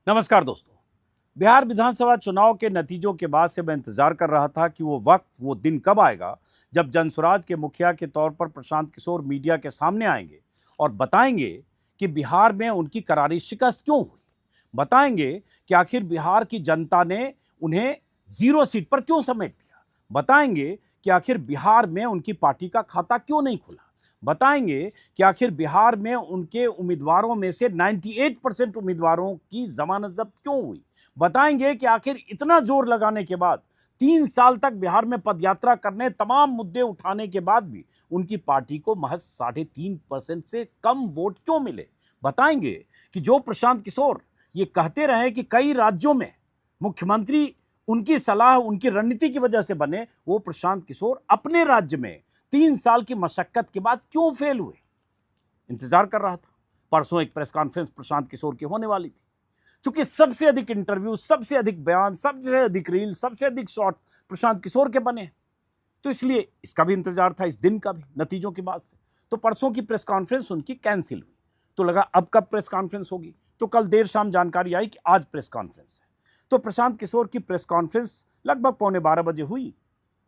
नमस्कार दोस्तों। बिहार विधानसभा चुनाव के नतीजों के बाद से मैं इंतजार कर रहा था कि वो दिन कब आएगा जब जनसुराज के मुखिया के तौर पर प्रशांत किशोर मीडिया के सामने आएंगे और बताएंगे कि बिहार में उनकी करारी शिकस्त क्यों हुई। बताएंगे कि आखिर बिहार की जनता ने उन्हें 0 सीट पर क्यों समेट दिया। बताएंगे कि आखिर बिहार में उनकी पार्टी का खाता क्यों नहीं खुला। बताएंगे कि आखिर बिहार में उनके उम्मीदवारों में से 98% उम्मीदवारों की जमानत जब्त क्यों हुई। बताएंगे कि आखिर इतना जोर लगाने के बाद 3 साल तक बिहार में पदयात्रा करने, तमाम मुद्दे उठाने के बाद भी उनकी पार्टी को महज 3.5% से कम वोट क्यों मिले। बताएंगे कि जो प्रशांत किशोर ये कहते रहे कि कई राज्यों में मुख्यमंत्री उनकी सलाह, उनकी रणनीति की वजह से बने, वो प्रशांत किशोर अपने राज्य में 3 साल की मशक्कत के बाद क्यों फेल हुए। इंतजार कर रहा था। परसों एक प्रेस कॉन्फ्रेंस प्रशांत किशोर की होने वाली थी। चूंकि सबसे अधिक इंटरव्यू, सबसे अधिक बयान, सबसे अधिक रील, सबसे अधिक शॉट प्रशांत किशोर के बने, तो इसलिए इसका भी इंतजार था, इस दिन का भी, नतीजों के बाद से। तो परसों की प्रेस कॉन्फ्रेंस उनकी कैंसिल हुई। तो लगा अब कब प्रेस कॉन्फ्रेंस होगी, तो कल देर शाम जानकारी आई कि आज प्रेस कॉन्फ्रेंस है। तो प्रशांत किशोर की प्रेस कॉन्फ्रेंस लगभग 11:15 बजे हुई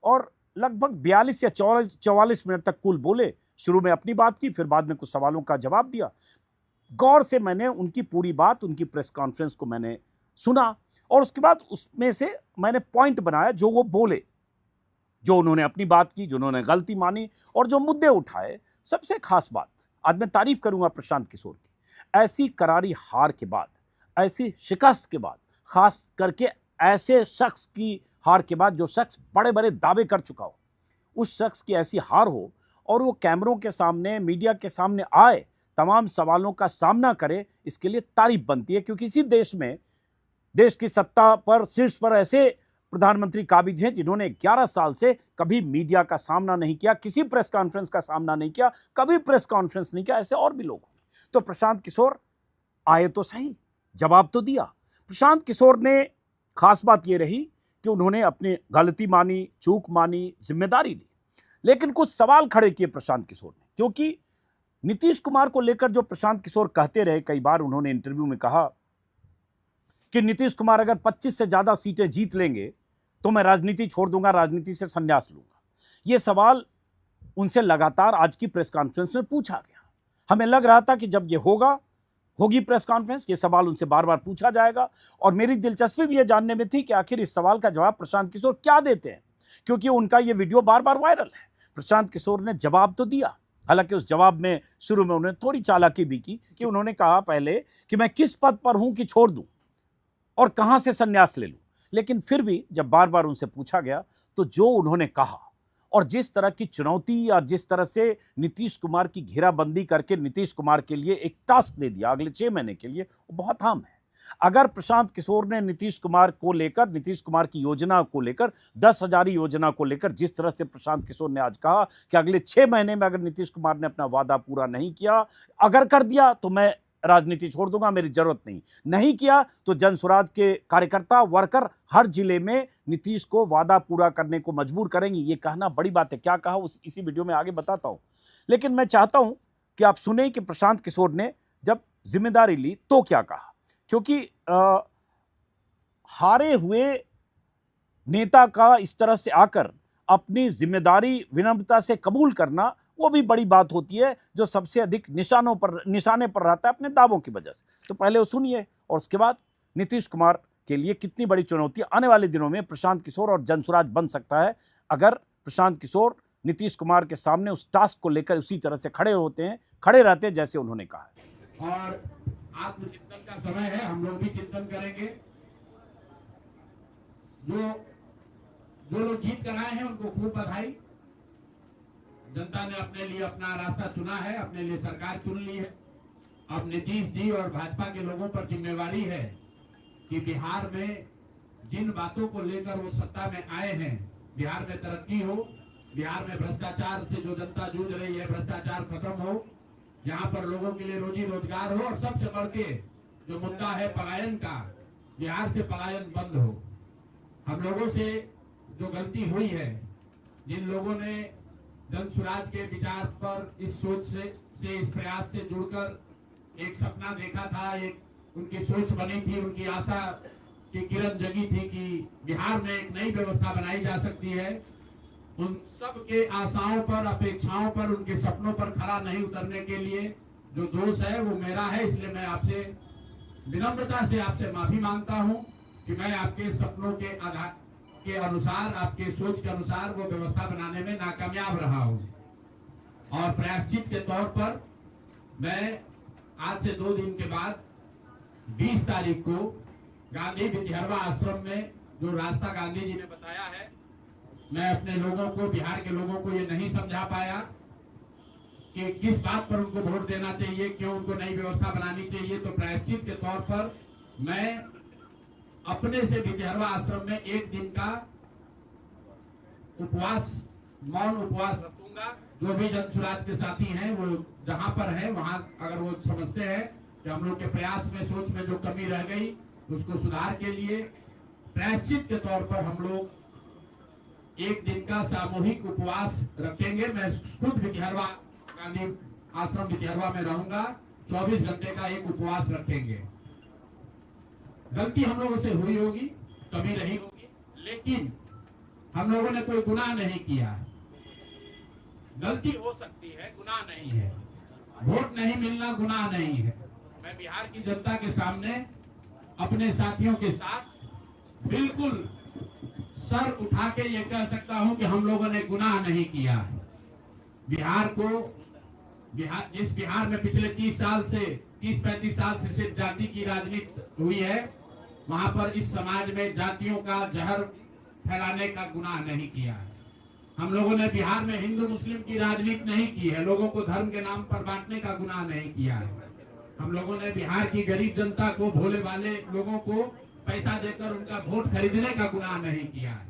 और लगभग 42 या 44 मिनट तक कुल बोले। शुरू में अपनी बात की, फिर बाद में कुछ सवालों का जवाब दिया। गौर से मैंने उनकी पूरी बात, उनकी प्रेस कॉन्फ्रेंस को मैंने सुना और उसके बाद उसमें से मैंने पॉइंट बनाया जो वो बोले, जो उन्होंने अपनी बात की, जो उन्होंने गलती मानी और जो मुद्दे उठाए। सबसे खास बात, आज मैं तारीफ करूंगा प्रशांत किशोर की। ऐसी करारी हार के बाद, ऐसी शिकस्त के बाद, खास करके ऐसे शख्स की हार के बाद जो शख्स बड़े बड़े दावे कर चुका हो, उस शख्स की ऐसी हार हो और वो कैमरों के सामने, मीडिया के सामने आए, तमाम सवालों का सामना करे, इसके लिए तारीफ बनती है। क्योंकि इसी देश में, देश की सत्ता पर, शीर्ष पर ऐसे प्रधानमंत्री काबिज हैं जिन्होंने 11 साल से कभी मीडिया का सामना नहीं किया, किसी प्रेस कॉन्फ्रेंस का सामना नहीं किया, कभी प्रेस कॉन्फ्रेंस नहीं किया। ऐसे और भी लोग। तो प्रशांत किशोर आए तो सही, जवाब तो दिया। प्रशांत किशोर ने खास बात यह रही कि उन्होंने अपनी गलती मानी, चूक मानी, जिम्मेदारी ली। लेकिन कुछ सवाल खड़े किए प्रशांत किशोर ने, क्योंकि नीतीश कुमार को लेकर जो प्रशांत किशोर कहते रहे, कई बार उन्होंने इंटरव्यू में कहा कि नीतीश कुमार अगर 25 से ज्यादा सीटें जीत लेंगे तो मैं राजनीति छोड़ दूंगा, राजनीति से संन्यास लूंगा। यह सवाल उनसे लगातार आज की प्रेस कॉन्फ्रेंस में पूछा गया। हमें लग रहा था कि जब यह होगी प्रेस कॉन्फ्रेंस, ये सवाल उनसे बार बार पूछा जाएगा और मेरी दिलचस्पी भी यह जानने में थी कि आखिर इस सवाल का जवाब प्रशांत किशोर क्या देते हैं, क्योंकि उनका यह वीडियो बार बार वायरल है। प्रशांत किशोर ने जवाब तो दिया, हालांकि उस जवाब में शुरू में उन्होंने थोड़ी चालाकी भी की कि उन्होंने कहा पहले कि मैं किस पद पर हूं कि छोड़ दूं और कहां से संन्यास ले लूं। लेकिन फिर भी जब बार बार उनसे पूछा गया तो जो उन्होंने कहा और जिस तरह की चुनौती और जिस तरह से नीतीश कुमार की घेराबंदी करके नीतीश कुमार के लिए एक टास्क दे दिया अगले 6 महीने के लिए, वो बहुत अहम है। अगर प्रशांत किशोर ने नीतीश कुमार को लेकर, नीतीश कुमार की योजना को लेकर, 10,000 योजना को लेकर, जिस तरह से प्रशांत किशोर ने आज कहा कि अगले 6 महीने में अगर नीतीश कुमार ने अपना वादा पूरा नहीं किया, अगर कर दिया तो मैं राजनीति छोड़ दूंगा, मेरी जरूरत नहीं किया तो जनसुराज के कार्यकर्ता, वर्कर हर जिले में नीतीश को वादा पूरा करने को मजबूर करेंगे। ये कहना बड़ी बात है। क्या कहा इसी वीडियो में आगे बताता हूं, लेकिन मैं चाहता हूं कि आप सुने कि प्रशांत किशोर ने जब जिम्मेदारी ली तो क्या कहा। क्योंकि हारे हुए नेता का इस तरह से आकर अपनी जिम्मेदारी विनम्रता से कबूल करना, वो भी बड़ी बात होती है, जो सबसे अधिक निशाने पर रहता है अपने दावों की वजह से। तो पहले वो सुनिए और उसके बाद नीतीश कुमार के लिए कितनी बड़ी चुनौती आने वाले दिनों में प्रशांत किशोर और जनसुराज बन सकता है अगर प्रशांत किशोर नीतीश कुमार के सामने उस टास्क को लेकर उसी तरह से खड़े रहते हैं जैसे उन्होंने कहा है। और आत्मचिंतन का समय है, हम लोग भी चिंतन करेंगे। जो लोग जीत कर आए हैं उनको खूब बधाई। जनता ने अपने लिए अपना रास्ता चुना है, अपने लिए सरकार चुन ली है। अब नीतीश जी और भाजपा के लोगों पर जिम्मेवारी है कि बिहार में जिन बातों को लेकर वो सत्ता में आए हैं, बिहार में तरक्की हो, बिहार में भ्रष्टाचार से जो जनता जूझ रही है, भ्रष्टाचार खत्म हो, यहाँ पर लोगों के लिए रोजी रोजगार हो और सबसे बढ़ के जो मुद्दा है पलायन का, बिहार से पलायन बंद हो। हम लोगों से जो गलती हुई है, जिन लोगों ने जनसुराज के विचार पर, इस सोच से इस प्रयास से जुड़कर एक सपना देखा था, एक उनकी सोच बनी थी, उनकी आशा की किरण जगी थी कि बिहार में एक नई व्यवस्था बनाई जा सकती है, उन सब के आशाओं पर, अपेक्षाओं पर, उनके सपनों पर खरा नहीं उतरने के लिए जो दोष है वो मेरा है। इसलिए मैं आपसे विनम्रता से आपसे माफी मांगता हूं कि मैं आपके सपनों के आधार के अनुसार, आपके सोच के अनुसार वो व्यवस्था बनाने में नाकामयाब रहा हूं। और प्रायश्चित के तौर पर मैं आज से 2 दिन के बाद 20 तारीख को गांधी विद्यारवा आश्रम में जो रास्ता गांधी जी ने बताया है, मैं अपने लोगों को, बिहार के लोगों को ये नहीं समझा पाया कि किस बात पर उनको वोट देना चाहिए, क्यों उनको नई व्यवस्था बनानी चाहिए। तो प्रायश्चित के तौर पर मैं अपने से विद्यारवा आश्रम में 1 दिन का उपवास, मौन उपवास रखूंगा। जो भी जन सुराज के साथी हैं वो जहां पर है वहां अगर वो समझते हैं कि हम लोग के प्रयास में, सोच में जो कमी रह गई उसको सुधार के लिए प्रायश्चित के तौर पर हम लोग 1 दिन का सामूहिक उपवास रखेंगे। मैं खुद विद्यारवा, गांधी आश्रम विद्यारवा में रहूंगा, 24 घंटे का एक उपवास रखेंगे। गलती हम लोगों से हुई होगी, कमी रही होगी, लेकिन हम लोगों ने कोई गुनाह नहीं किया। गलती हो सकती है, गुनाह नहीं है। वोट नहीं मिलना गुनाह नहीं है। मैं बिहार की जनता के सामने अपने साथियों के साथ बिल्कुल सर उठा के ये कह सकता हूं कि हम लोगों ने गुनाह नहीं किया है। जिस बिहार में पिछले 30-35 साल से सिर्फ जाति की राजनीति हुई है, वहां पर इस समाज में जातियों का जहर फैलाने का गुनाह नहीं किया है। हम लोगों ने बिहार में हिंदू मुस्लिम की राजनीति नहीं की है, लोगों को धर्म के नाम पर बांटने का गुनाह नहीं किया है। हम लोगों ने बिहार की गरीब जनता को, भोले वाले लोगों को पैसा देकर उनका वोट खरीदने का गुनाह नहीं किया है।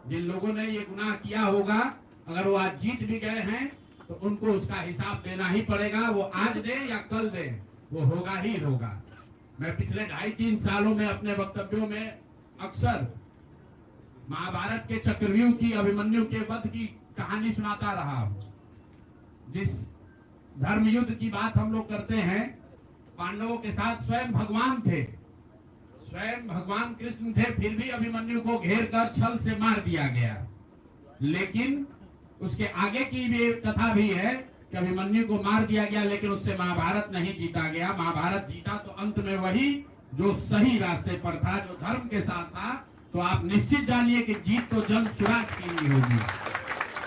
जिन लोगों ने ये गुनाह किया होगा, अगर वो आज जीत भी गए हैं तो उनको उसका हिसाब देना ही पड़ेगा। वो आज दे या कल दे, वो होगा ही होगा। मैं पिछले 2.5-3 सालों में अपने वक्तव्यों में अक्सर महाभारत के चक्रव्यूह की, अभिमन्यु के वध की कहानी सुनाता रहा हूं। जिस धर्म युद्ध की बात हम लोग करते हैं, पांडवों के साथ स्वयं भगवान थे, स्वयं भगवान कृष्ण थे, फिर भी अभिमन्यु को घेर कर छल से मार दिया गया। लेकिन उसके आगे की भी कथा भी है कि अभिमन्यु को मार दिया गया, लेकिन उससे महाभारत नहीं जीता गया। महाभारत जीता तो अंत में वही जो सही रास्ते पर था, जो धर्म के साथ था। तो आप निश्चित जानिए कि जीत तो जन सुराज की ही होगी।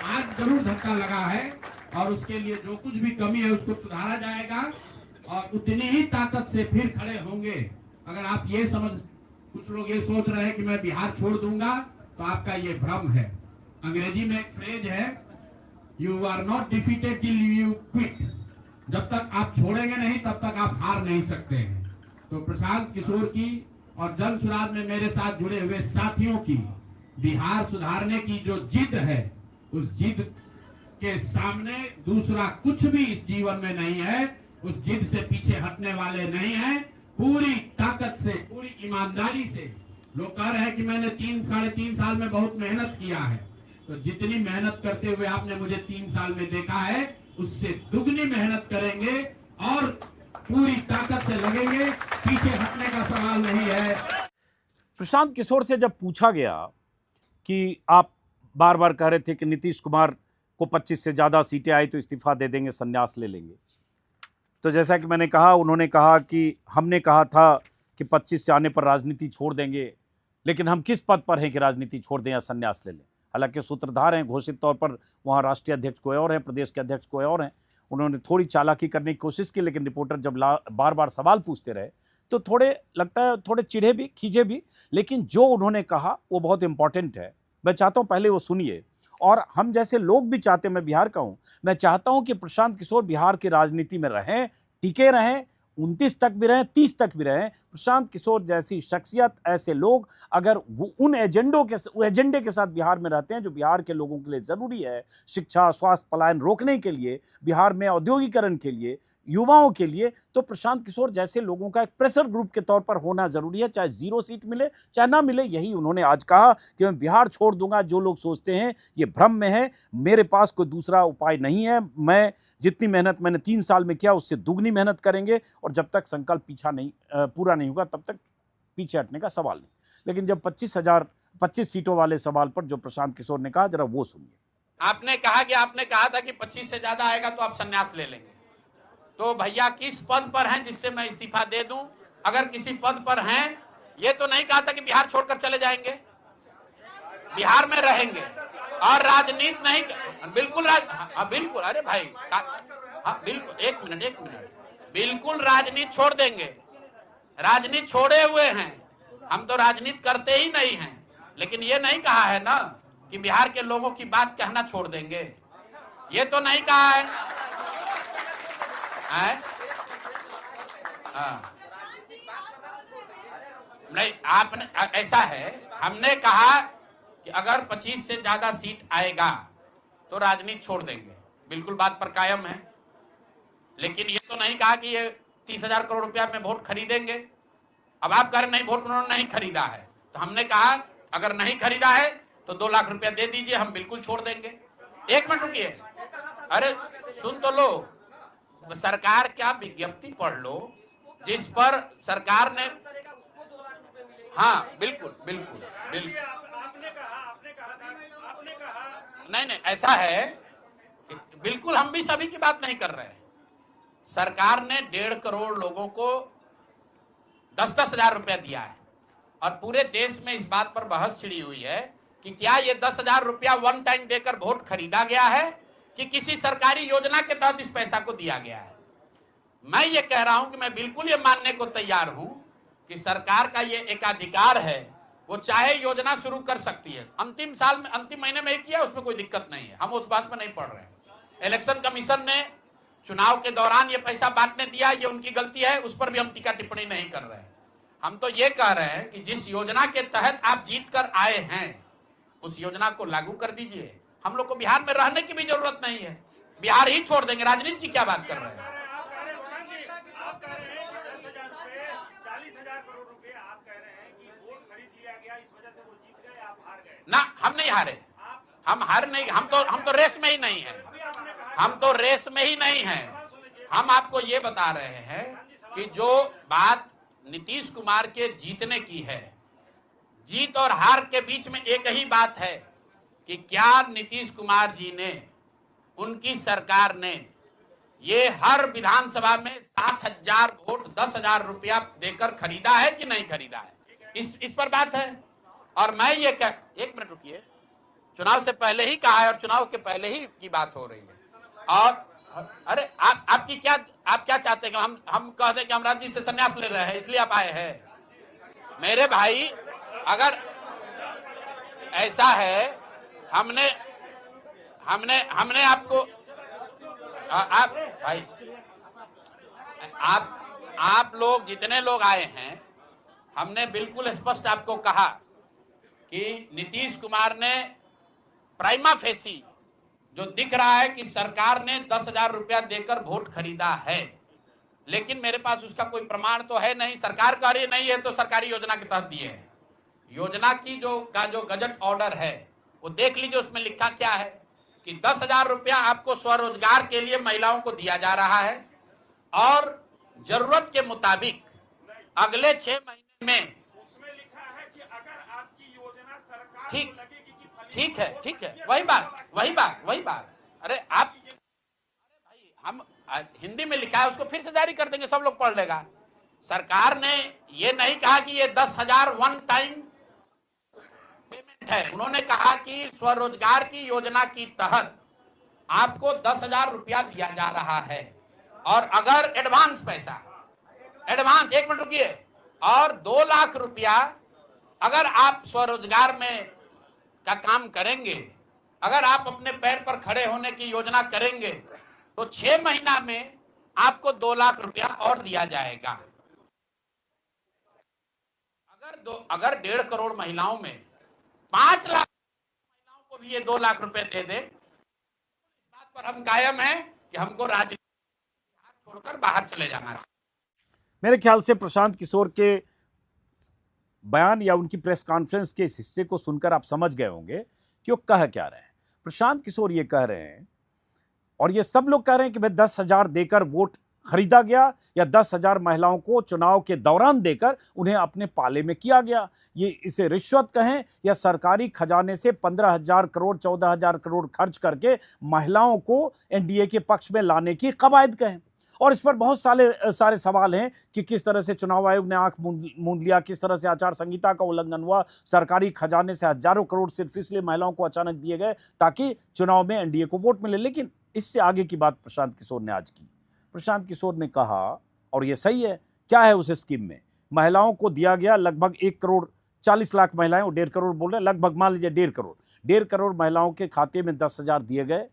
आज जरूर धक्का लगा है और उसके लिए जो कुछ भी कमी है उसको सुधारा जाएगा और उतनी ही ताकत से फिर खड़े होंगे। अगर आप ये कुछ लोग ये सोच रहे हैं कि मैं बिहार छोड़ दूंगा, तो आपका ये भ्रम है। अंग्रेजी में एक फ्रेज है, you are not defeated till you quit. जब तक आप छोड़ेंगे नहीं तब तक आप हार नहीं सकते हैं। तो प्रशांत किशोर की और जन सुराज में मेरे साथ जुड़े हुए साथियों की बिहार सुधारने की जो जिद है, उस जिद के सामने दूसरा कुछ भी इस जीवन में नहीं है। उस जिद से पीछे हटने वाले नहीं है। पूरी ताकत से, पूरी ईमानदारी से। लोग कह रहे हैं कि मैंने 3-3.5 साल में बहुत मेहनत किया है, तो जितनी मेहनत करते हुए आपने मुझे 3 साल में देखा है, उससे दुगनी मेहनत करेंगे और पूरी ताकत से लगेंगे। पीछे हटने का सवाल नहीं है। प्रशांत किशोर से जब पूछा गया कि आप बार बार कह रहे थे कि नीतीश कुमार को 25 से ज़्यादा सीटें आई तो इस्तीफा दे देंगे, संन्यास ले लेंगे, तो जैसा कि मैंने कहा, उन्होंने कहा कि हमने कहा था कि 25 से आने पर राजनीति छोड़ देंगे, लेकिन हम किस पद पर हैं कि राजनीति छोड़ दें या संन्यास ले लें। हालांकि सूत्रधार हैं, घोषित तौर पर वहाँ राष्ट्रीय अध्यक्ष कोई और हैं, प्रदेश के अध्यक्ष कोई और हैं। उन्होंने थोड़ी चालाकी करने की कोशिश की, लेकिन रिपोर्टर जब बार बार सवाल पूछते रहे तो थोड़े लगता है थोड़े चिढ़े भी, खींचे भी। लेकिन जो उन्होंने कहा वो बहुत इंपॉर्टेंट है। मैं चाहता हूँ पहले वो सुनिए, और हम जैसे लोग भी चाहते हैं, मैं बिहार का हूँ, मैं चाहता हूँ कि प्रशांत किशोर बिहार की राजनीति में रहें, टिके रहें, 29 तक भी रहें, 30 तक भी रहें। प्रशांत किशोर जैसी शख्सियत, ऐसे लोग अगर वो उन एजेंडे के साथ बिहार में रहते हैं जो बिहार के लोगों के लिए ज़रूरी है, शिक्षा, स्वास्थ्य, पलायन रोकने के लिए, बिहार में औद्योगिकरण के लिए, युवाओं के लिए, तो प्रशांत किशोर जैसे लोगों का एक प्रेशर ग्रुप के तौर पर होना जरूरी है, चाहे 0 सीट मिले चाहे ना मिले। यही उन्होंने आज कहा कि मैं बिहार छोड़ दूंगा। जो लोग सोचते हैं ये भ्रम में है, मेरे पास कोई दूसरा उपाय नहीं है। मैं जितनी मेहनत मैंने 3 साल में किया उससे दुगनी मेहनत करेंगे, और जब तक संकल्प पूरा नहीं होगा तब तक पीछे हटने का सवाल नहीं। लेकिन जब 25 सीटों वाले सवाल पर जो प्रशांत किशोर ने कहा, जरा वो सुनिए। आपने कहा था कि 25 से ज्यादा आएगा तो आप संन्यास ले लेंगे। तो भैया किस पद पर हैं जिससे मैं इस्तीफा दे दूं? अगर किसी पद पर हैं, ये तो नहीं कहा था कि बिहार छोड़कर चले जाएंगे, बिहार में रहेंगे और राजनीति नहीं। बिल्कुल बिल्कुल, अरे भाई बिल्कुल, एक मिनट, बिल्कुल राजनीति छोड़ देंगे। राजनीति छोड़े हुए हैं, हम तो राजनीति करते ही नहीं हैं। लेकिन ये नहीं कहा है ना कि बिहार के लोगों की बात कहना छोड़ देंगे, ये तो नहीं कहा है। नहीं, आपने ऐसा है, हमने कहा कि अगर 25 से ज्यादा सीट आएगा तो राजनीति छोड़ देंगे, बिल्कुल बात पर कायम है। लेकिन ये तो नहीं कहा कि ये 30,000 करोड़ रुपया में वोट खरीदेंगे। अब आप कह रहे नहीं, वोट उन्होंने नहीं खरीदा है, तो हमने कहा अगर नहीं खरीदा है तो 2 लाख रुपया दे दीजिए, हम बिल्कुल छोड़ देंगे। एक मिनट रुकिए, अरे सुन तो लो, सरकार क्या विज्ञप्ति पढ़ लो जिस पर सरकार ने, हाँ बिल्कुल बिल्कुल बिल्कुल, नहीं ऐसा है, बिल्कुल हम भी सभी की बात नहीं कर रहे हैं। सरकार ने 1.5 करोड़ लोगों को 10-10 हजार रुपया दिया है, और पूरे देश में इस बात पर बहस छिड़ी हुई है कि क्या ये 10 हजार रुपया वन टाइम देकर वोट खरीदा गया है कि किसी सरकारी योजना के तहत इस पैसा को दिया गया है। मैं ये कह रहा हूं कि मैं बिल्कुल ये मानने को तैयार हूं कि सरकार का ये एकाधिकार है, वो चाहे योजना शुरू कर सकती है। अंतिम महीने में किया, उसमें कोई दिक्कत नहीं है, हम उस बात में नहीं पड़ रहे हैं। इलेक्शन कमीशन ने चुनाव के दौरान ये पैसा बांटने दिया, ये उनकी गलती है, उस पर भी हम टीका टिप्पणी नहीं कर रहे हैं। हम तो ये कह रहे हैं कि जिस योजना के तहत आप जीत कर आए हैं उस योजना को लागू कर दीजिए। हम लोग को बिहार में रहने की भी जरूरत नहीं है, बिहार ही छोड़ देंगे, राजनीति की क्या बात कर रहे हैं। ना, हम नहीं हारे, हम हार नहीं, हम तो रेस में ही नहीं है, हम तो रेस में ही नहीं है। हम आपको ये बता रहे हैं कि जो बात नीतीश कुमार के जीतने की है, जीत और हार के बीच में एक ही बात है कि क्या नीतीश कुमार जी ने, उनकी सरकार ने ये हर विधानसभा में 60,000 वोट 10,000 रुपया देकर खरीदा है कि नहीं खरीदा है, इस पर बात है। और मैं ये एक मिनट रुकिए, चुनाव से पहले ही कहा है और चुनाव के पहले ही की बात हो रही है। और अरे आप क्या चाहते हैं कि हम कह दें कि हम राजनीति से संन्यास ले रहे हैं इसलिए आप आए हैं? मेरे भाई, अगर ऐसा है, हमने आपको, आप भाई, आप लोग जितने लोग आए हैं, हमने बिल्कुल स्पष्ट आपको कहा कि नीतीश कुमार ने प्राइमा फेसी जो दिख रहा है कि सरकार ने 10,000 रुपया देकर वोट खरीदा है, लेकिन मेरे पास उसका कोई प्रमाण तो है नहीं। सरकार कह रही नहीं है तो सरकारी योजना के तहत दिए हैं। योजना की जो गजट ऑर्डर है वो देख लीजिए, उसमें लिखा क्या है कि 10,000 रुपया आपको स्वरोजगार के लिए महिलाओं को दिया जा रहा है, और जरूरत के मुताबिक अगले 6 महीने में, उसमें लिखा है कि अगर आपकी योजना सरकार ठीक को लगेगी कि ठीक है, वही बात। अरे भाई, हम हिंदी में लिखा है, उसको फिर से जारी कर देंगे, सब लोग पढ़ लेगा। सरकार ने ये नहीं कहा कि ये 10,000 वन टाइम पेमेंट है, उन्होंने कहा कि स्वरोजगार की योजना की तहत आपको 10,000 रुपया दिया जा रहा है, और अगर एडवांस पैसा, एक मिनट रुकिए, और 2 लाख रुपया अगर आप स्वरोजगार में का काम करेंगे, अगर आप अपने पैर पर खड़े होने की योजना करेंगे तो 6 महीना में आपको 2 लाख रुपया और दिया जाएगा। अगर 1.5 करोड़ महिलाओं में 5 लाख महिलाओं को भी ये 2 लाख रुपए दे दे, इस बात पर हम कायम हैं कि हमको राजनीति छोड़कर बाहर चले जाना चाहिए। मेरे ख्याल से प्रशांत किशोर के बयान या उनकी प्रेस कॉन्फ्रेंस के इस हिस्से को सुनकर आप समझ गए होंगे कि वो कह क्या रहे हैं। प्रशांत किशोर ये कह रहे हैं, और ये सब लोग कह रहे हैं कि भाई 10,000 देकर वोट खरीदा गया या 10,000 महिलाओं को चुनाव के दौरान देकर उन्हें अपने पाले में किया गया। ये इसे रिश्वत कहें या सरकारी खजाने से 15,000 करोड़ 14,000 करोड़ खर्च करके महिलाओं को एनडीए के पक्ष में लाने की कवायद कहें। और इस पर बहुत सारे सवाल हैं कि किस तरह से चुनाव आयोग ने आंख मूंद लिया, किस तरह से आचार संहिता का उल्लंघन हुआ, सरकारी खजाने से हजारों करोड़ सिर्फ इसलिए महिलाओं को अचानक दिए गए ताकि चुनाव में एनडीए को वोट मिले। लेकिन इससे आगे की बात प्रशांत किशोर ने आज की। प्रशांत किशोर ने कहा, और ये सही है, क्या है उस स्कीम में, महिलाओं को दिया गया लगभग 1 करोड़ 40 लाख महिलाएं, वो 1.5 करोड़ बोल रहे हैं, लगभग मान लीजिए 1.5 करोड़ महिलाओं के खाते में 10,000 दिए गए।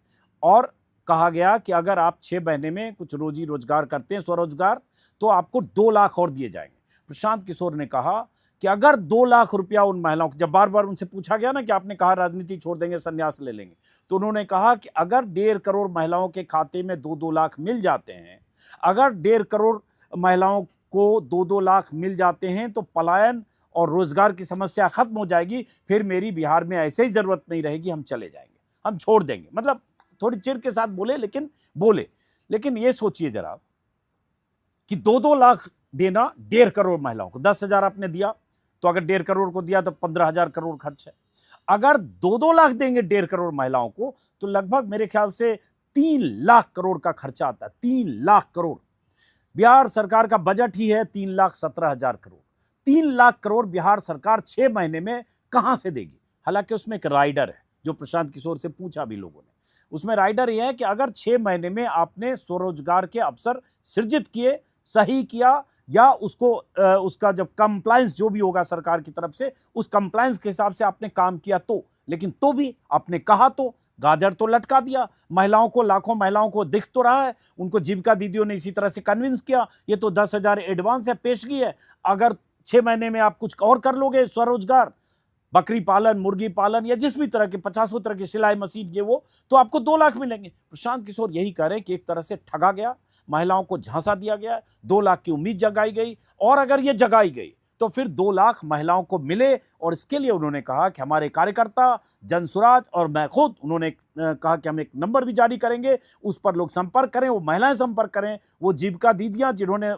और कहा गया कि अगर आप 6 महीने में कुछ रोजी रोजगार करते हैं, स्वरोजगार, तो आपको 2 लाख और दिए जाएंगे। प्रशांत किशोर ने कहा कि अगर 2 लाख रुपया उन महिलाओं को, जब बार बार उनसे पूछा गया ना कि आपने कहा राजनीति छोड़ देंगे, संन्यास ले लेंगे, तो उन्होंने कहा कि अगर 1.5 करोड़ महिलाओं के खाते में 2-2 लाख मिल जाते हैं, अगर 1.5 करोड़ महिलाओं को 2-2 लाख मिल जाते हैं तो पलायन और रोजगार की समस्या खत्म हो जाएगी। फिर मेरी बिहार में ऐसे ही जरूरत नहीं रहेगी, हम चले जाएंगे, हम छोड़ देंगे। मतलब थोड़ी चिढ़ के साथ बोले, लेकिन ये सोचिए जरा कि 2-2 लाख देना 1.5 करोड़ महिलाओं को, 10,000 आपने दिया तो अगर 1.5 करोड़ को दिया तो 15,000 करोड़ खर्च है। अगर 2-2 लाख देंगे 1.5 करोड़ महिलाओं को तो लगभग मेरे ख्याल से 3 लाख करोड़ का खर्चा आता है। 3 लाख करोड़। बिहार सरकार का बजट ही है 3,17,000 करोड़। 3 लाख करोड़ बिहार सरकार 6 महीने में कहां से देगी? हालांकि उसमें एक राइडर है, जो प्रशांत किशोर से पूछा भी लोगों ने। उसमें राइडर यह है कि अगर 6 महीने में आपने स्वरोजगार के अवसर सृजित किए, सही किया, या उसका जब कंप्लायंस जो भी होगा सरकार की तरफ से, उस कंप्लायंस के हिसाब से आपने काम किया तो, लेकिन तो भी आपने कहा तो गाजर तो लटका दिया। महिलाओं को, लाखों महिलाओं को दिख तो रहा है, उनको जीविका दीदियों ने इसी तरह से कन्विंस किया। ये तो 10,000 एडवांस है, पेशगी है। अगर 6 महीने में आप कुछ और कर लोगे, स्वरोजगार, बकरी पालन, मुर्गी पालन या जिस भी तरह के 50 तरह की सिलाई मशीन, ये वो, तो आपको 2 लाख मिलेंगे। प्रशांत किशोर यही कह रहे हैं कि एक तरह से ठगा गया, महिलाओं को झांसा दिया गया, 2 लाख की उम्मीद जगाई गई, और अगर ये जगाई गई तो फिर 2 लाख महिलाओं को मिले। और इसके लिए उन्होंने कहा कि हमारे कार्यकर्ता, जनसुराज और मैं खुद, उन्होंने कहा कि हम एक नंबर भी जारी करेंगे, उस पर लोग संपर्क करें, वो महिलाएं संपर्क करें, वो जीविका दीदियां जिन्होंने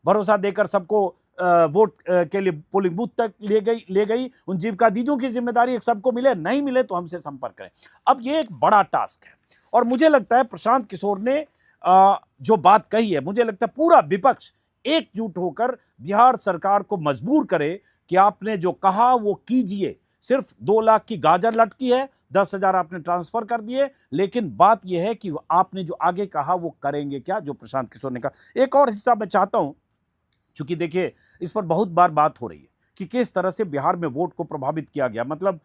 भरोसा देकर सबको वोट के लिए पोलिंग बूथ तक ले गई, उन जीविका दीदियों की जिम्मेदारी एक सबको मिले, नहीं मिले तो हमसे संपर्क करें। अब ये एक बड़ा टास्क है, और मुझे लगता है प्रशांत किशोर ने जो बात कही है, मुझे लगता है पूरा विपक्ष एकजुट होकर बिहार सरकार को मजबूर करे कि आपने जो कहा वो कीजिए। सिर्फ 2 लाख की गाजर लटकी है, 10,000 आपने ट्रांसफर कर दिए, लेकिन बात यह है कि आपने जो आगे कहा वो करेंगे क्या, जो प्रशांत किशोर ने कहा। एक और हिस्सा मैं चाहता हूं, चूंकि देखिए इस पर बहुत बार बात हो रही है कि किस तरह से बिहार में वोट को प्रभावित किया गया। मतलब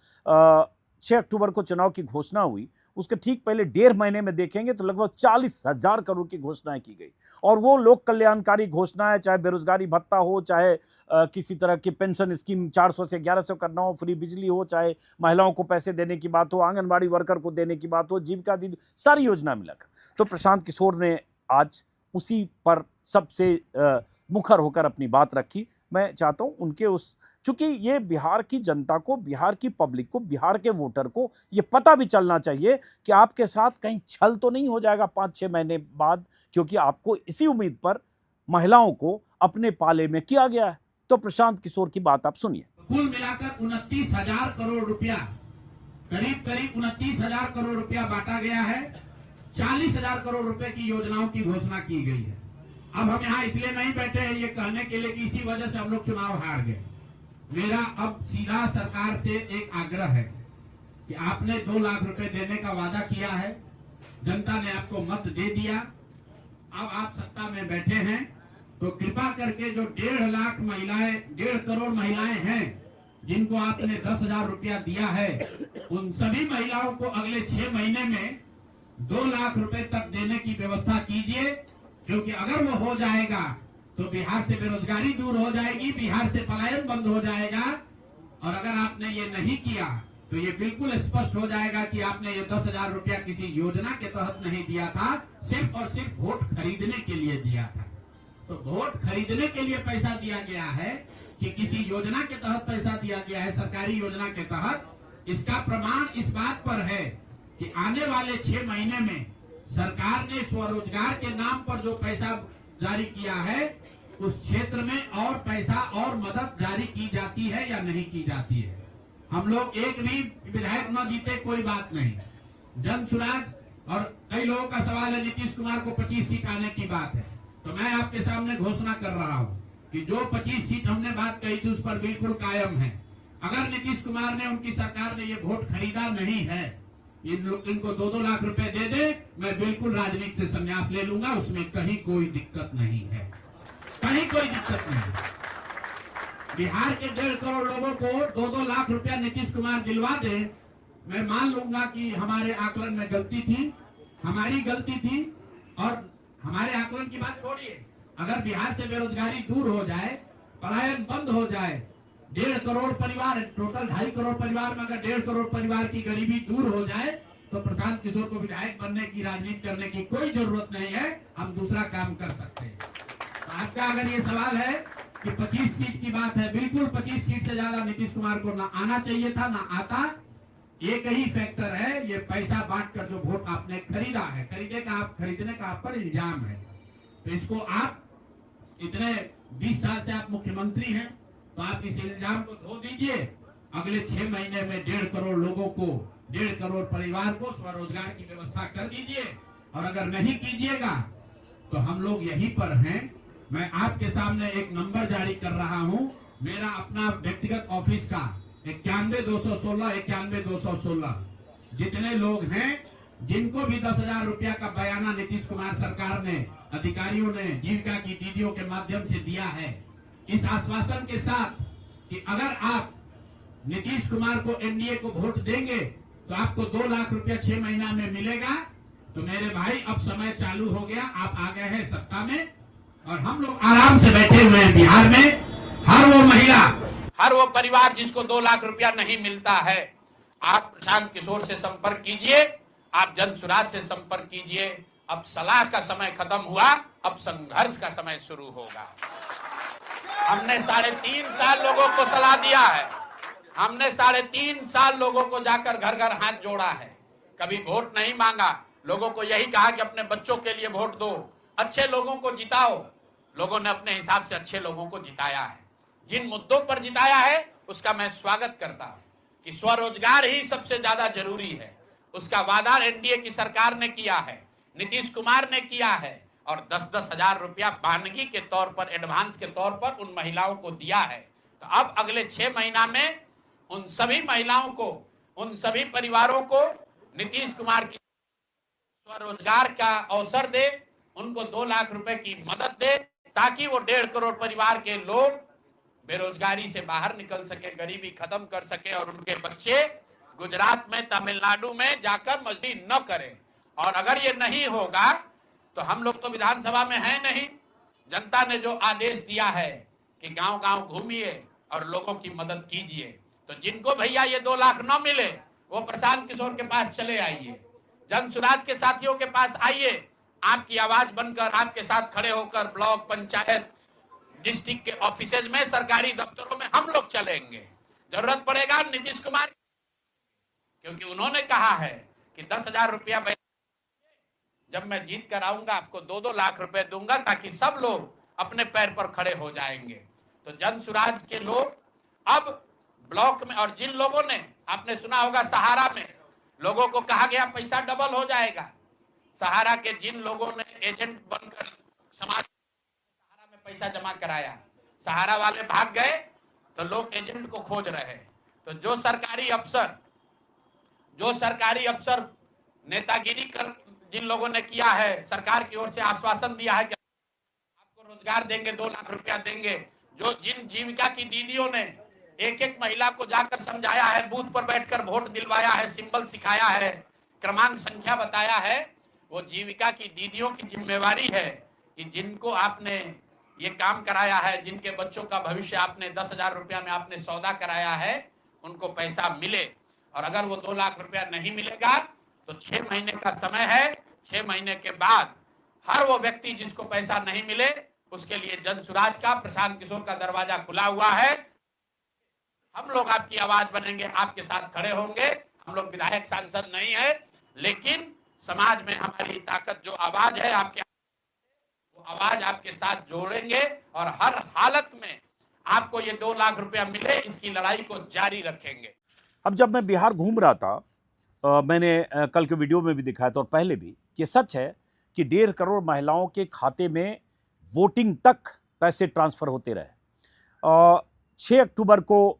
6 अक्टूबर को चुनाव की घोषणा हुई, उसके ठीक पहले 1.5 महीने में देखेंगे तो लगभग 40,000 करोड़ की घोषणाएं की गई, और वो लोक कल्याणकारी घोषणाएं, चाहे बेरोजगारी भत्ता हो, चाहे किसी तरह की पेंशन स्कीम 400 से 1100 करना हो, फ्री बिजली हो, चाहे महिलाओं को पैसे देने की बात हो, आंगनबाड़ी वर्कर को देने की बात हो, जीविका दीदी, सारी योजना मिलाकर। तो प्रशांत किशोर ने आज उसी पर सबसे मुखर होकर अपनी बात रखी। मैं चाहता हूं उनके उस, चूंकि ये बिहार की जनता को, बिहार की पब्लिक को, बिहार के वोटर को ये पता भी चलना चाहिए कि आपके साथ कहीं छल तो नहीं हो जाएगा 5-6 महीने बाद, क्योंकि आपको इसी उम्मीद पर महिलाओं को अपने पाले में किया गया है। तो प्रशांत किशोर की बात आप सुनिए। कुल मिलाकर 29,000 करोड़ रुपया, करीब 29,000 करोड़ रुपया बांटा गया है। 40,000 करोड़ रुपए की योजनाओं की घोषणा की गई है। अब हम यहाँ इसलिए नहीं बैठे हैं ये कहने के लिए कि इसी वजह से हम लोग चुनाव हार गए। मेरा अब सीधा सरकार से एक आग्रह है कि आपने 2 लाख रुपए देने का वादा किया है, जनता ने आपको मत दे दिया, अब आप सत्ता में बैठे हैं, तो कृपा करके जो 1.5 लाख महिलाएं, 1.5 करोड़ महिलाएं हैं जिनको आपने 10,000 रुपया दिया है, उन सभी महिलाओं को अगले 6 महीने में 2 लाख रुपए तक देने की व्यवस्था कीजिए, क्योंकि अगर वो हो जाएगा तो बिहार से बेरोजगारी दूर हो जाएगी, बिहार से पलायन बंद हो जाएगा। और अगर आपने ये नहीं किया तो ये बिल्कुल स्पष्ट हो जाएगा कि आपने ये 10,000 रुपया किसी योजना के तहत नहीं दिया था, सिर्फ और सिर्फ वोट खरीदने के लिए दिया था। तो वोट खरीदने के लिए पैसा दिया गया है कि किसी योजना के तहत पैसा दिया गया है, सरकारी योजना के तहत, इसका प्रमाण इस बात पर है कि आने वाले 6 महीने में सरकार ने स्वरोजगार के नाम पर जो पैसा जारी किया है, उस क्षेत्र में और पैसा और मदद जारी की जाती है या नहीं की जाती है। हम लोग एक भी विधायक न जीते कोई बात नहीं, जन सुराज और कई लोगों का सवाल है नीतीश कुमार को 25 सीट आने की बात है, तो मैं आपके सामने घोषणा कर रहा हूं कि जो 25 सीट हमने बात कही थी उस पर बिल्कुल कायम है। अगर नीतीश कुमार ने, उनकी सरकार ने ये वोट खरीदा नहीं है, इनको 2-2 लाख रुपए दे दे, मैं बिल्कुल राजनीति से संन्यास ले लूंगा, उसमें कहीं कोई दिक्कत नहीं है, कहीं कोई दिक्कत नहीं। बिहार के 1.5 करोड़ लोगों को 2-2 लाख रुपया नीतीश कुमार दिलवा दे, मैं मान लूंगा कि हमारे आकलन में गलती थी, हमारी गलती थी। और हमारे आकलन की बात छोड़िए, अगर बिहार से बेरोजगारी दूर हो जाए, पलायन बंद हो जाए, 1.5 करोड़ परिवार, टोटल 2.5 करोड़ परिवार में अगर 1.5 करोड़ परिवार की गरीबी दूर हो जाए, तो प्रशांत किशोर को विधायक बनने की, राजनीति करने की कोई जरूरत नहीं है, हम दूसरा काम कर सकते हैं। तो आपका अगर ये सवाल है कि 25 सीट की बात है, बिल्कुल 25 सीट से ज्यादा नीतीश कुमार को ना आना चाहिए था, ना आता। एक ही फैक्टर है, ये पैसा बांटकर जो वोट आपने खरीदा है, खरीदने का आप पर इल्जाम है। तो इसको आप इतने 20 साल से आप मुख्यमंत्री हैं, तो आप इस इल्जाम को धो दीजिए। अगले 6 महीने में 1.5 करोड़ लोगों को, 1.5 करोड़ परिवार को स्वरोजगार की व्यवस्था कर दीजिए। और अगर नहीं कीजिएगा तो हम लोग यहीं पर हैं। मैं आपके सामने एक नंबर जारी कर रहा हूं, मेरा अपना व्यक्तिगत ऑफिस का 91-216, 91-216। जितने लोग हैं, जिनको भी 10,000 रुपया का बयाना नीतीश कुमार सरकार ने, अधिकारियों ने, जीविका की दीदियों के माध्यम से दिया है, इस आश्वासन के साथ कि अगर आप नीतीश कुमार को, एनडीए को वोट देंगे तो आपको 2 लाख रुपया 6 महीना में मिलेगा। तो मेरे भाई, अब समय चालू हो गया, आप आ गए हैं सत्ता में और हम लोग आराम से बैठे हुए हैं बिहार में। हर वो महिला, हर वो परिवार जिसको 2 लाख रुपया नहीं मिलता है, आप प्रशांत किशोर से संपर्क कीजिए, आप जन सुराज से संपर्क कीजिए। अब सलाह का समय खत्म हुआ, अब संघर्ष का समय शुरू होगा। हमने 3.5 साल लोगों को सलाह दिया है, हमने 3.5 साल लोगों को जाकर घर घर हाथ जोड़ा है, कभी वोट नहीं मांगा। लोगों को यही कहा कि अपने बच्चों के लिए वोट दो, अच्छे लोगों को जिताओ। लोगों ने अपने हिसाब से अच्छे लोगों को जिताया है। जिन मुद्दों पर जिताया है उसका मैं स्वागत करता हूं कि स्वरोजगार ही सबसे ज्यादा जरूरी है। उसका वादा एनडीए की सरकार ने किया है, नीतीश कुमार ने किया है, और 10-10 हजार रुपया बानगी के तौर पर, एडवांस के तौर पर उन महिलाओं को दिया है। तो अब अगले 6 महीना में उन सभी महिलाओं को, उन सभी परिवारों को नीतीश कुमार की स्वरोजगार का अवसर दे, उनको 2 लाख रुपए की मदद दे, ताकि वो 1.5 करोड़ परिवार के लोग बेरोजगारी से बाहर निकल सके, गरीबी खत्म कर सके और उनके बच्चे गुजरात में, तमिलनाडु में जाकर मजदूरी न करें। और अगर ये नहीं होगा तो हम लोग तो विधानसभा में हैं नहीं। जनता ने जो आदेश दिया है कि गांव-गांव घूमिए और लोगों की मदद कीजिए, तो जिनको भैया ये 2 लाख न मिले वो प्रशांत किशोर के पास चले आइए, जन सुराज के साथियों के पास आइए, आपकी आवाज बनकर, आपके साथ खड़े होकर ब्लॉक, पंचायत, डिस्ट्रिक्ट के ऑफिसेज में, सरकारी दफ्तरों में हम लोग चलेंगे। जरूरत पड़ेगा नीतीश कुमार, क्योंकि उन्होंने कहा है कि 10,000 रुपया जब मैं जीत कर आऊंगा आपको 2-2 लाख रुपए दूंगा, ताकि सब लोग अपने पैर पर खड़े हो जाएंगे। तो जन सुराज के लोग अब ब्लॉक में, और जिन लोगों ने, आपने सुना होगा सहारा में लोगों को कहा गया पैसा डबल हो जाएगा, सहारा के जिन लोगों ने एजेंट बनकर समाज सहारा में पैसा जमा कराया, सहारा वाले भाग गए तो लोग एजेंट को खोज रहे हैं। तो जो सरकारी अफसर नेतागिरी कर जिन लोगों ने किया है, सरकार की ओर से आश्वासन दिया है कि आपको रोजगार देंगे, 2 लाख रुपया देंगे, जिन जीविका की दीदियों ने एक महिला को जाकर समझाया है, बूथ पर बैठकर वोट दिलवाया है, सिंबल सिखाया है, क्रमांक संख्या बताया है, वो जीविका की दीदियों की जिम्मेवारी है कि जिनको आपने ये काम कराया है, जिनके बच्चों का भविष्य आपने 10,000 रुपया में आपने सौदा कराया है, उनको पैसा मिले। और अगर वो 2 लाख रुपया नहीं मिलेगा तो 6 महीने का समय है। 6 महीने के बाद हर वो व्यक्ति जिसको पैसा नहीं मिले उसके लिए जनसुराज का, प्रशांत किशोर का दरवाजा खुला हुआ है। हम लोग आपकी आवाज बनेंगे, आपके साथ खड़े होंगे। हम लोग विधायक सांसद नहीं है, लेकिन समाज में हमारी ताकत जो आवाज है, आपके वो आवाज आपके साथ जोड़ेंगे और हर हालत में आपको ये 2 लाख रुपया मिले, इसकी लड़ाई को जारी रखेंगे। अब जब मैं बिहार घूम रहा था, मैंने कल के वीडियो में भी दिखाया था और पहले भी, कि सच है कि 1.5 करोड़ महिलाओं के खाते में वोटिंग तक पैसे ट्रांसफर होते रहे। 6 अक्टूबर को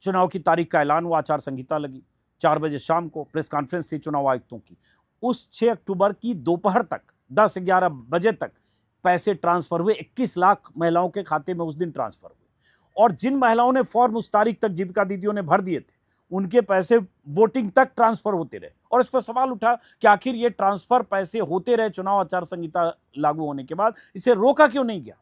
चुनाव की तारीख का ऐलान हुआ, आचार संहिता लगी, 4 बजे शाम को प्रेस कॉन्फ्रेंस थी चुनाव आयुक्तों की। उस 6 अक्टूबर की दोपहर तक 10-11 बजे तक पैसे ट्रांसफर हुए। 21 लाख महिलाओं के खाते में उस दिन ट्रांसफर हुए। और जिन महिलाओं ने फॉर्म उस तारीख तक जीविका दीदियों ने भर दिए थे, उनके पैसे वोटिंग तक ट्रांसफर होते रहे। और इस पर सवाल उठा कि आखिर ये ट्रांसफर पैसे होते रहे चुनाव आचार संहिता लागू होने के बाद, इसे रोका क्यों नहीं गया?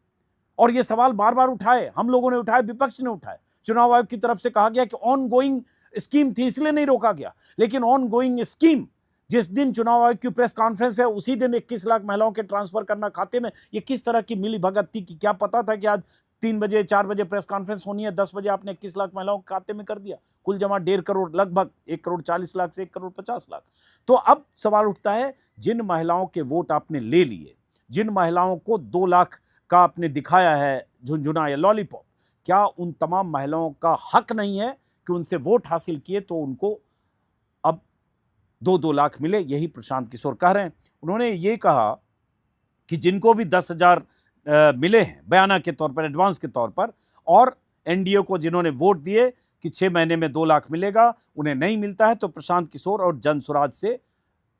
और ये सवाल बार बार उठाए, हम लोगों ने उठाए, विपक्ष ने उठाए। चुनाव आयोग की तरफ से कहा गया कि ऑन गोइंग स्कीम थी इसलिए नहीं रोका गया। लेकिन ऑन गोइंग स्कीम, जिस दिन चुनाव आयोग की प्रेस कॉन्फ्रेंस है उसी दिन 21 लाख महिलाओं के ट्रांसफर करना खाते में, ये किस तरह की मिली भगत थी कि क्या पता था कि आज 3 बजे 4 बजे प्रेस कॉन्फ्रेंस होनी है, 10 बजे आपने 21 लाख महिलाओं के खाते में कर दिया। कुल जमा 1.5 करोड़, लगभग 1 करोड़ 40 लाख से 1 करोड़ 50 लाख। तो अब सवाल उठता है, जिन महिलाओं के वोट आपने ले लिए, जिन महिलाओं को 2 लाख का आपने दिखाया है झुनझुना या लॉलीपॉप, क्या उन तमाम महिलाओं का हक नहीं है कि उनसे वोट हासिल किए तो उनको अब 2-2 लाख मिले? यही प्रशांत किशोर कह रहे हैं। उन्होंने ये कहा कि जिनको भी 10,000 मिले हैं बयाना के तौर पर, एडवांस के तौर पर, और एनडीए को जिन्होंने वोट दिए कि 6 महीने में 2 लाख मिलेगा, उन्हें नहीं मिलता है तो प्रशांत किशोर और जनसुराज से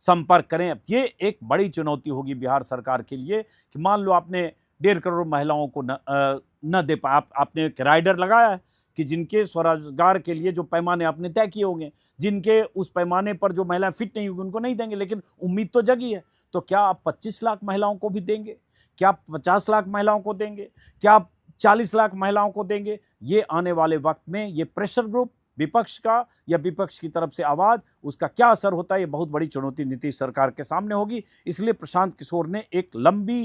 संपर्क करें। अब ये एक बड़ी चुनौती होगी बिहार सरकार के लिए कि मान लो आपने 1.5 करोड़ महिलाओं को न दे पाया, आपने एक राइडर लगाया है कि जिनके स्वरोजगार के लिए जो पैमाने आपने तय किए होंगे, जिनके उस पैमाने पर जो महिलाएं फिट नहीं होंगी उनको नहीं देंगे, लेकिन उम्मीद तो जगी है। तो क्या आप 25 लाख महिलाओं को भी देंगे? क्या आप 50 लाख महिलाओं को देंगे? क्या आप 40 लाख महिलाओं को देंगे? ये आने वाले वक्त में ये प्रेशर ग्रुप विपक्ष का या विपक्ष की तरफ से आवाज, उसका क्या असर होता है, ये बहुत बड़ी चुनौती नीतीश सरकार के सामने होगी। इसलिए प्रशांत किशोर ने एक लंबी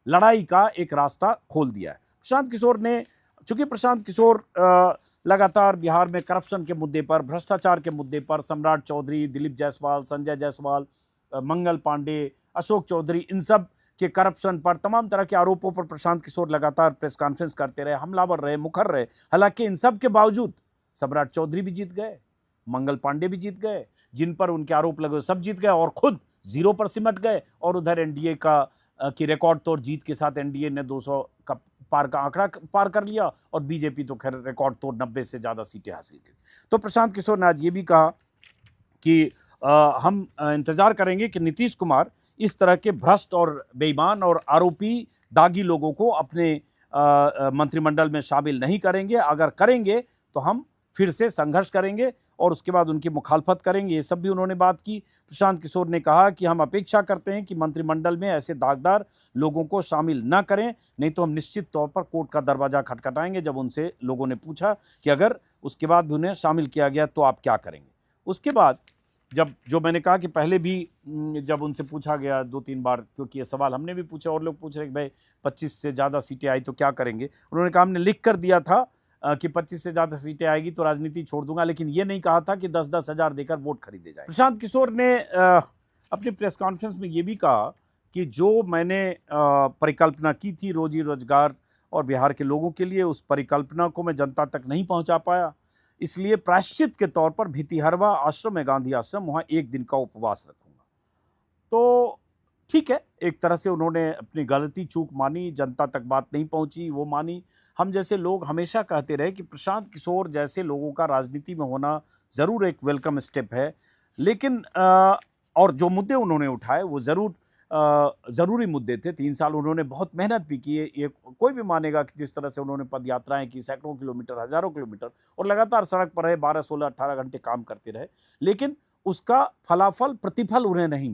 लड़ाई का एक रास्ता खोल दिया है। प्रशांत किशोर ने, चूंकि प्रशांत किशोर लगातार बिहार में करप्शन के मुद्दे पर, भ्रष्टाचार के मुद्दे पर, सम्राट चौधरी, दिलीप जायसवाल, संजय जायसवाल, मंगल पांडे, अशोक चौधरी, इन सब के करप्शन पर, तमाम तरह के आरोपों पर प्रशांत किशोर लगातार प्रेस कॉन्फ्रेंस करते रहे, हमलावर रहे, मुखर रहे। हालांकि इन सब के बावजूद सम्राट चौधरी भी जीत गए, मंगल पांडे भी जीत गए, जिन पर उनके आरोप लगे सब जीत गए और खुद 0 पर सिमट गए। और उधर एनडीए की रिकॉर्ड तोड़ जीत के साथ एनडीए ने 200 का पार का आंकड़ा पार कर लिया और बीजेपी तो खैर रिकॉर्ड तोड़ 90 से ज़्यादा सीटें हासिल की। तो प्रशांत किशोर ने आज ये भी कहा कि हम इंतजार करेंगे कि नीतीश कुमार इस तरह के भ्रष्ट और बेईमान और आरोपी दागी लोगों को अपने मंत्रिमंडल में शामिल नहीं करेंगे। अगर करेंगे तो हम फिर से संघर्ष करेंगे और उसके बाद उनकी मुखालफत करेंगे। ये सब भी उन्होंने बात की। प्रशांत किशोर ने कहा कि हम अपेक्षा करते हैं कि मंत्रिमंडल में ऐसे दागदार लोगों को शामिल न करें, नहीं तो हम निश्चित तौर पर कोर्ट का दरवाजा खटखटाएंगे। जब उनसे लोगों ने पूछा कि अगर उसके बाद भी उन्हें शामिल किया गया तो आप क्या करेंगे, उसके बाद जो मैंने कहा कि पहले भी जब उनसे पूछा गया 2-3 बार, क्योंकि ये सवाल हमने भी पूछा और लोग पूछ रहे कि भाई 25 से ज़्यादा सीटें आई तो क्या करेंगे, उन्होंने कहा हमने लिख कर दिया था कि 25 से ज़्यादा सीटें आएगी तो राजनीति छोड़ दूंगा, लेकिन ये नहीं कहा था कि 10-10 हज़ार देकर वोट खरीदे जाए। प्रशांत किशोर ने अपनी प्रेस कॉन्फ्रेंस में ये भी कहा कि जो मैंने परिकल्पना की थी रोजी रोजगार और बिहार के लोगों के लिए, उस परिकल्पना को मैं जनता तक नहीं पहुंचा पाया, इसलिए प्रायश्चित के तौर पर भितिहरवा आश्रम में, गांधी आश्रम, वहाँ 1 दिन का उपवास रखूंगा। तो ठीक है, एक तरह से उन्होंने अपनी गलती चूक मानी, जनता तक बात नहीं पहुंची वो मानी। हम जैसे लोग हमेशा कहते रहे कि प्रशांत किशोर जैसे लोगों का राजनीति में होना ज़रूर एक वेलकम स्टेप है, लेकिन और जो मुद्दे उन्होंने उठाए वो ज़रूरी मुद्दे थे। 3 साल उन्होंने बहुत मेहनत भी की है, ये कोई भी मानेगा कि जिस तरह से उन्होंने पद यात्राएँ की, सैकड़ों किलोमीटर, हज़ारों किलोमीटर, और लगातार सड़क पर रहे, 12, 16, 18 घंटे काम करते रहे, लेकिन उसका फलाफल, प्रतिफल उन्हें नहीं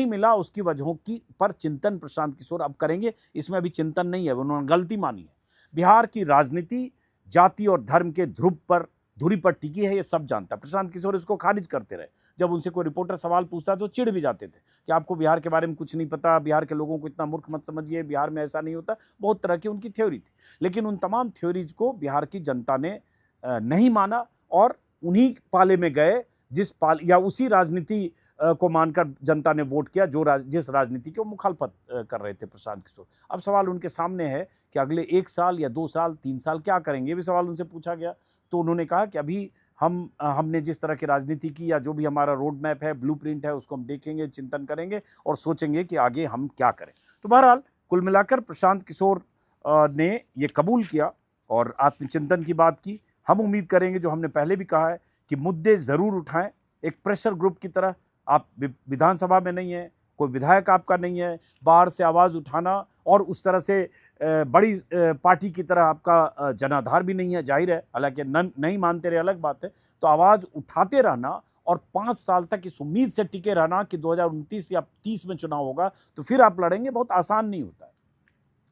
मिला। उसकी वजहों की पर चिंतन प्रशांत किशोर अब करेंगे। इसमें अभी चिंतन नहीं है, उन्होंने गलती मानी है। बिहार की राजनीति जाति और धर्म के ध्रुव पर धुरी पर टिकी है, ये सब जानता है। प्रशांत किशोर इसको खारिज करते रहे। जब उनसे कोई रिपोर्टर सवाल पूछता तो चिढ़ भी जाते थे कि आपको बिहार के बारे में कुछ नहीं पता, बिहार के लोगों को इतना मूर्ख मत समझिए, बिहार में ऐसा नहीं होता। बहुत तरह की उनकी थ्योरी थी, लेकिन उन तमाम थ्योरीज को बिहार की जनता ने नहीं माना और उन्हीं पाले में गए जिस पाल या उसी राजनीति को मानकर जनता ने वोट किया जिस राजनीति की वो मुखालफत कर रहे थे प्रशांत किशोर। अब सवाल उनके सामने है कि अगले 1 साल या 2 साल 3 साल क्या करेंगे, भी सवाल उनसे पूछा गया। तो उन्होंने कहा कि अभी हमने जिस तरह की राजनीति की या जो भी हमारा रोड मैप है, ब्लूप्रिंट है, उसको हम देखेंगे, चिंतन करेंगे और सोचेंगे कि आगे हम क्या करें। तो बहरहाल कुल मिलाकर प्रशांत किशोर ने ये कबूल किया और आत्मचिंतन की बात की। हम उम्मीद करेंगे, जो हमने पहले भी कहा है, कि मुद्दे ज़रूर उठाएं एक प्रेशर ग्रुप की तरह। आप विधानसभा में नहीं है, कोई विधायक आपका नहीं है, बाहर से आवाज़ उठाना और उस तरह से बड़ी पार्टी की तरह आपका जनाधार भी नहीं है, जाहिर है, हालांकि नहीं मानते रहे अलग बात है। तो आवाज़ उठाते रहना और 5 साल तक इस उम्मीद से टिके रहना कि 2029 या 30 में चुनाव होगा तो फिर आप लड़ेंगे, बहुत आसान नहीं होता है।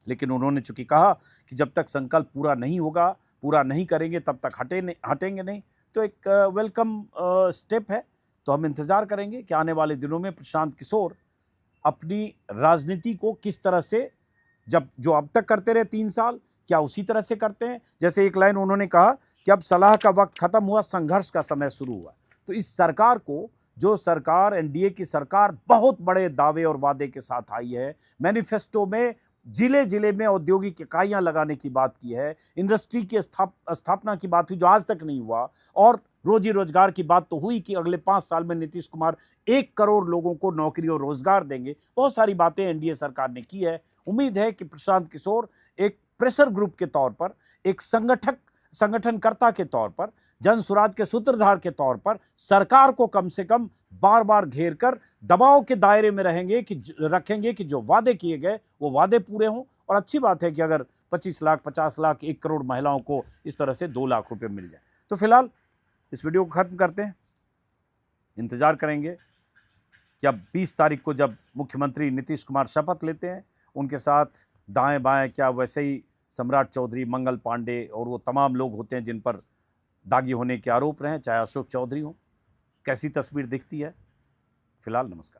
लेकिन उन्होंने चूंकि कहा कि जब तक संकल्प पूरा नहीं होगा, पूरा नहीं करेंगे, तब तक हटेंगे नहीं, तो एक वेलकम स्टेप है। तो हम इंतज़ार करेंगे कि आने वाले दिनों में प्रशांत किशोर अपनी राजनीति को किस तरह से, जो अब तक करते रहे 3 साल, क्या उसी तरह से करते हैं। जैसे एक लाइन उन्होंने कहा कि अब सलाह का वक्त खत्म हुआ, संघर्ष का समय शुरू हुआ। तो इस सरकार को, जो सरकार एनडीए की सरकार बहुत बड़े दावे और वादे के साथ आई है, मैनिफेस्टो में जिले जिले में औद्योगिक इकाइयां लगाने की बात की है, इंडस्ट्री की स्थापना की बात हुई जो आज तक नहीं हुआ, और रोजी रोजगार की बात तो हुई कि अगले 5 साल में नीतीश कुमार 1 करोड़ लोगों को नौकरी और रोजगार देंगे। बहुत सारी बातें एनडीए सरकार ने की है। उम्मीद है कि प्रशांत किशोर एक प्रेशर ग्रुप के तौर पर, एक संगठनकर्ता के तौर पर, जन स्वराज के सूत्रधार के तौर पर सरकार को कम से कम बार बार घेर कर दबाव के दायरे में रखेंगे कि जो वादे किए गए वो वादे पूरे हों। और अच्छी बात है कि अगर 25 लाख, 50 लाख, 1 करोड़ महिलाओं को इस तरह से 2 लाख रुपए मिल जाए। तो फिलहाल इस वीडियो को खत्म करते हैं। इंतजार करेंगे कि अब 20 तारीख को जब मुख्यमंत्री नीतीश कुमार शपथ लेते हैं, उनके साथ दाएं बाएं क्या वैसे ही सम्राट चौधरी, मंगल पांडे और वो तमाम लोग होते हैं जिन पर दागी होने के आरोप रहे, चाहे अशोक चौधरी हो, कैसी तस्वीर दिखती है। फिलहाल नमस्कार।